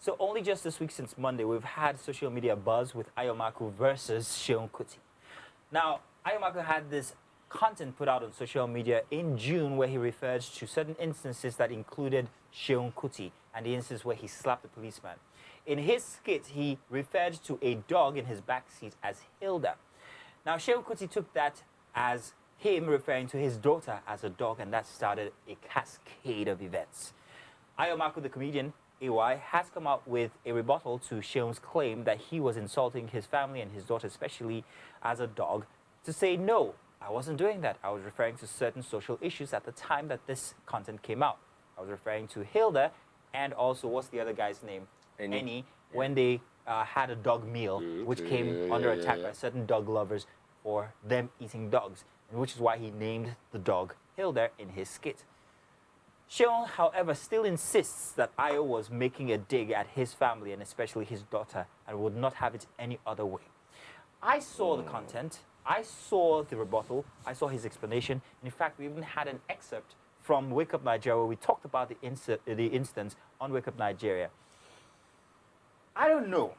So only just this week since Monday, we've had social media buzz with Ayo Makun versus Seun Kuti. Now, Ayo Makun had this content put out on social media in June where he referred to certain instances that included Seun Kuti and the instance where he slapped a policeman. In his skit, he referred to a dog in his backseat as Hilda. Now, Seun Kuti took that as him referring to his daughter as a dog, and that started a cascade of events. Ayo Makun, the comedian, AY, has come out with a rebuttal to Seun's claim that he was insulting his family and his daughter, especially as a dog, to say, no, I wasn't doing that. I was referring to certain social issues at the time that this content came out. I was referring to Hilda and also, what's the other guy's name? Any, when they had a dog meal, which came under attack by certain dog lovers for them eating dogs, and which is why he named the dog Hilda in his skit. Seun, however, still insists that Ayo was making a dig at his family and especially his daughter and would not have it any other way. I saw the content, I saw the rebuttal, I saw his explanation, and in fact, we even had an excerpt from Wake Up Nigeria where we talked about the instance on Wake Up Nigeria. I don't know.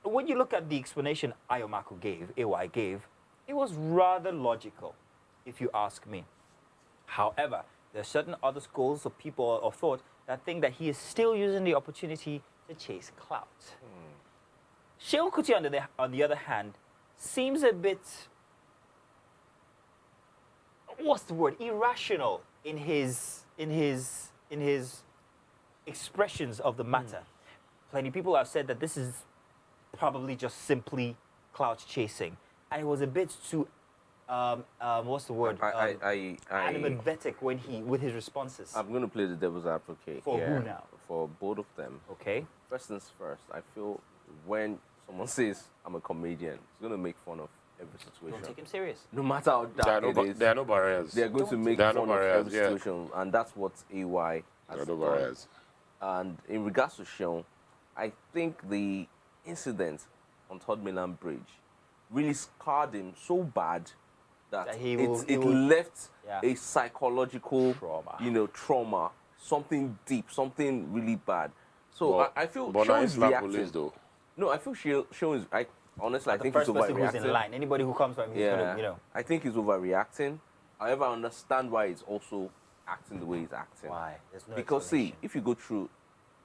When you look at the explanation Ayo Makun gave, AY gave, it was rather logical, if you ask me. However, there are certain other schools of people of thought that think that he is still using the opportunity to chase clout. Seun Kuti, on the other hand, seems a bit, what's the word, irrational in his expressions of the matter. Plenty of people have said that this is probably just simply clout chasing, and it was a bit too what's the word? Animadvertic when with his responses. I'm going to play the devil's advocate. For who now? For both of them. Okay. First things first, I feel when someone says I'm a comedian, it's going to make fun of every situation. Don't take him serious. No matter how dark it is. There are no barriers. They're going to make fun of every situation, and that's what AY has done. Barriers. And in regards to Seun, I think the incident on Third Mainland Bridge really scarred him so bad that it left a psychological trauma, something deep, something really bad. So I feel Seun is reacting. Police, though. No, I feel Seun is. Honestly, I think he's overreacting. The first person who's in line, anybody who comes from him, I think he's overreacting. However, I understand why he's also acting the way he's acting. Why? There's no because see, if you go through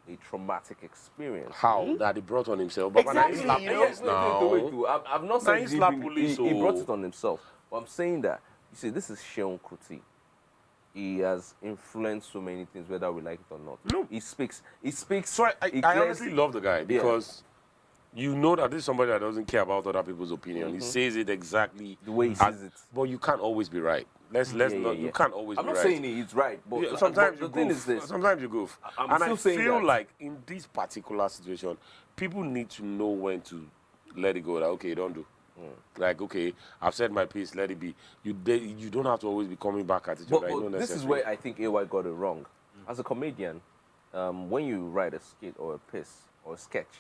a traumatic experience, how that he brought on himself? But exactly. I'm not saying he brought it on himself. But I'm saying that, you see, this is Seun Kuti. He has influenced so many things, whether we like it or not. No. He speaks. So I honestly love the guy because you know that this is somebody that doesn't care about other people's opinion. He says it exactly the way he says it. But you can't always be right. Let's not. You can't always be right. I'm not saying he's right, but sometimes the thing is this. Sometimes you goof. And I feel like in this particular situation, people need to know when to let it go. Like, okay, don't do. Like, okay, I've said my piece, let it be. You don't have to always be coming back at it. But this is where I think AY got it wrong. As a comedian, when you write a skit or a piece or a sketch,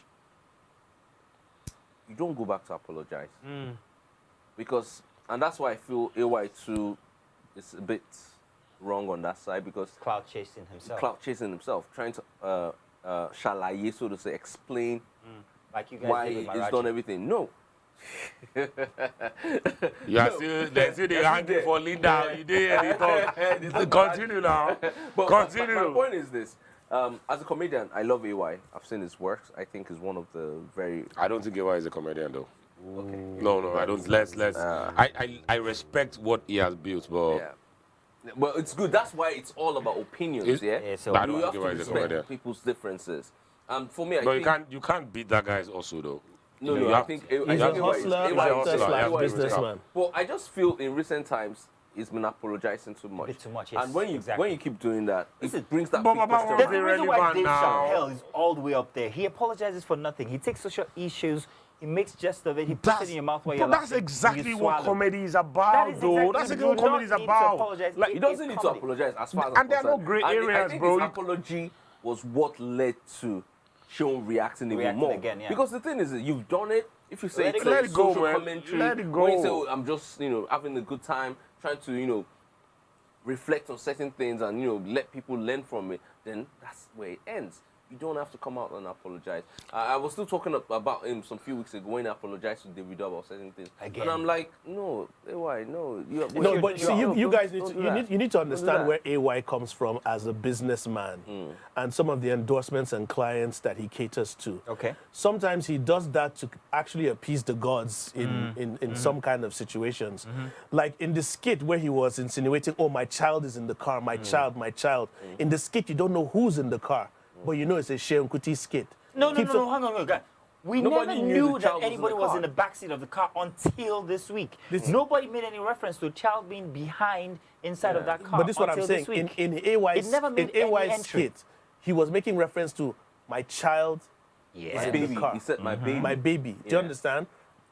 you don't go back to apologize. Because, and that's why I feel AY too is a bit wrong on that side, because clout chasing himself. Trying to shalaye, so to say, explain like you guys why he's done everything. No. There's still the hanging for Linda. You did any talk. Continue now. But continue. My point is this. As a comedian, I love AY. I've seen his works. I think he's one of the very... I don't think AY is a comedian, though. Okay. No, I don't. Let's. I respect what he has built, but... Yeah. Well, it's good. That's why it's all about opinions, so you have to respect people's differences. And for me, I think... you can't beat that guy also, though. No, I think he's a hustler, businessman. Well, I just feel in recent times he's been apologizing too much. A bit too much, yes. And when you keep doing that, it brings that big question. There's a reason why Dave Chappelle is all the way up there. He apologizes for nothing. He takes social issues, he makes jest of it, he puts it in your mouth while you're laughing. That's exactly what comedy is about, though. That's exactly what comedy is about. Like, he doesn't need to apologize as far as and there are no gray areas, bro. His apology was what led to Seun reacting even more. Again, because the thing is, you've done it. If you say it's let a it go, social man. commentary, Let it go. when you say, oh, I'm just, having a good time, trying to, reflect on certain things and, let people learn from it, then that's where it ends. you don't have to come out and apologize. I was still talking about him some few weeks ago when he apologized to David about certain things. Again. And I'm like, no, AY, no. No, but see, you guys you need to understand where AY comes from as a businessman and some of the endorsements and clients that he caters to. Okay. Sometimes he does that to actually appease the gods in some kind of situations. Like in the skit where he was insinuating, oh, my child is in the car, my child, my child. In the skit, you don't know who's in the car. But you know it's a Seun Kuti skit. No, hang on, guys. We never knew that anybody was in the backseat of the car until this week. Nobody made any reference to a child being behind inside of that car. But this is what I'm saying. In AY's skit, he was making reference to my child is in the car. He said my baby. My baby. Do you understand?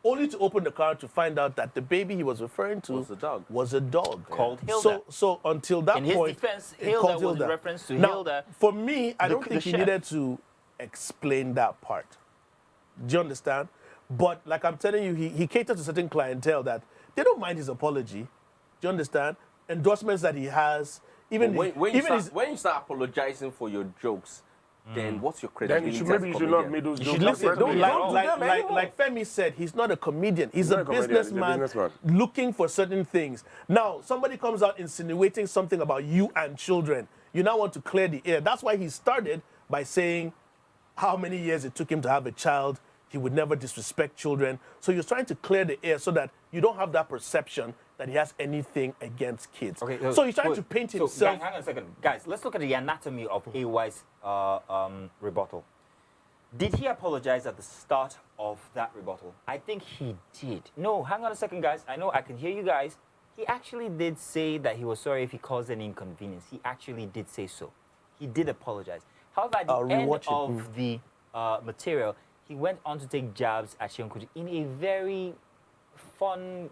Only to open the car to find out that the baby he was referring to was a dog. Called Hilda. So until that point, in his defense, Hilda was a reference to Hilda. For me, I don't think he needed to explain that part. Do you understand? But like I'm telling you, he catered to certain clientele that they don't mind his apology. Do you understand? Endorsements that he has. Even when you start apologizing for your jokes, then what's your credibility? Then maybe you should not make those jokes. Like Femi said, he's not a comedian. He's a businessman looking for certain things. Now, somebody comes out insinuating something about you and children. You now want to clear the air. That's why he started by saying how many years it took him to have a child. He would never disrespect children. So you're trying to clear the air so that you don't have that perception that he has anything against kids. Okay, so he's trying to paint himself. Hang on a second. Guys, let's look at the anatomy of AY's rebuttal. Did he apologize at the start of that rebuttal? I think he did. No, hang on a second, guys. I know I can hear you guys. He actually did say that he was sorry if he caused any inconvenience. He actually did say so. He did apologize. However, at the end of the material, he went on to take jabs at Seun Kuti in a very fun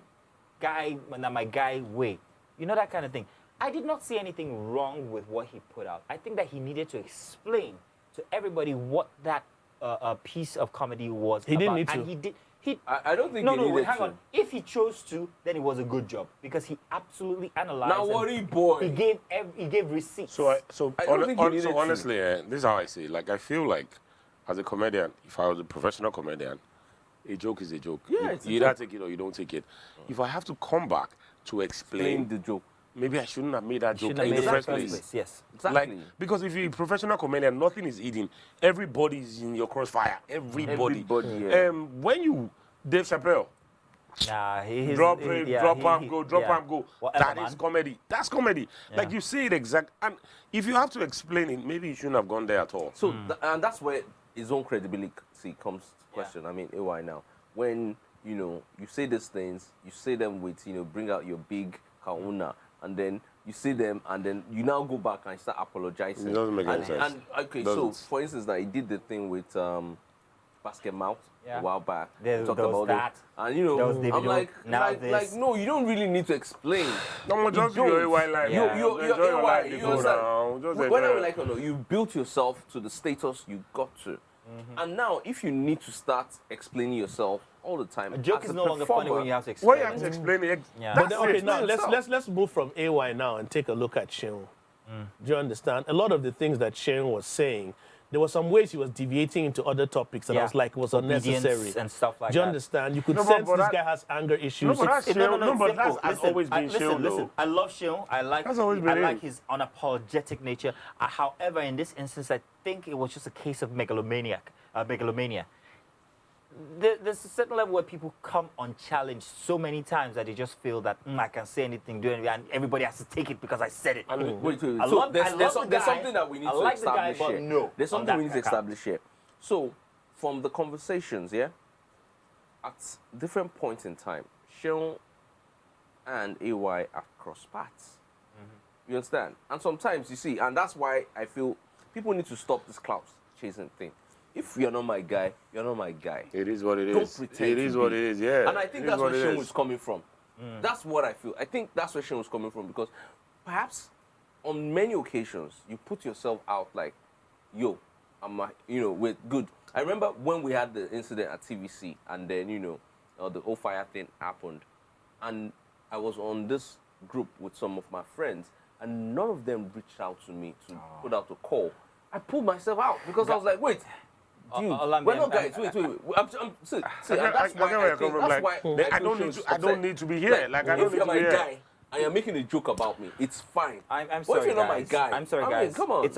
my guy way. You know, that kind of thing. I did not see anything wrong with what he put out. I think that he needed to explain to everybody what that piece of comedy was about. Didn't need to. And he did. I don't think he needed hang on. If he chose to, then it was a good job because he absolutely analyzed. Now worry, boy. He gave receipts. So honestly, this is how I see it. Like, I feel like as a comedian, if I was a professional comedian, a joke is a joke. Yeah, you either take it or you don't take it. If I have to come back to explain the joke, maybe I shouldn't have made that joke in the first place. Yes, exactly. Like, because if you're a professional comedian, nothing is hidden. Everybody is in your crossfire. Everybody. Yeah. When you, Dave Chappelle, drop and go. That is comedy. That's comedy. Yeah. Like, you say it exact. And if you have to explain it, maybe you shouldn't have gone there at all. So, and that's where his own credibility comes to question. I mean, AY now, when, you say these things, you say them with, bring out your big kauna, and then you say them, and then you now go back and start apologizing. It doesn't make any sense. Okay, so, for instance, he did the thing with Basket Mouth a while back. Talked about that. And, I'm like, no, you don't really need to explain. No, just your AY life. Your AY, whether we like or not, you built yourself to the status you got to. And now, if you need to start explaining yourself all the time, a joke is no longer funny when you have to explain. When you have to explain it, But okay, now let's move from AY now and take a look at Seun. Do you understand? A lot of the things that Seun was saying, there were some ways he was deviating into other topics, and I was like, it was unnecessary and stuff like that. Do you understand? You could sense this guy has anger issues. No, but that's always been Seun. Listen, I love Seun. I like his unapologetic nature. However, in this instance, I think it was just a case of megalomania. There's a certain level where people come unchallenged so many times that they just feel that I can say anything, do anything, and everybody has to take it because I said it. Wait. So there's something that we need to establish here. No, there's something we need to establish here. So, from the conversations, at different points in time, Seun and AY have crossed paths. You understand? And sometimes, you see, and that's why I feel people need to stop this clout chasing thing. If you're not my guy, you're not my guy. It is what it is. Don't pretend. It is what it is, yeah. And I think that's where Seun was coming from. That's what I feel. I think that's where Seun was coming from, because perhaps on many occasions you put yourself out like, yo, we're good. I remember when we had the incident at TVC, and then, the whole fire thing happened. And I was on this group with some of my friends, and none of them reached out to me to put out a call I pulled myself out because I was like, wait. Dude, we're not guys. Wait. See, that's why I don't need to be here. Like, I don't if need you're to my be here. guy and you're making a joke about me, it's fine. I'm But sorry, if you're not my guys. guy, I'm sorry, I mean, guys. come on. It's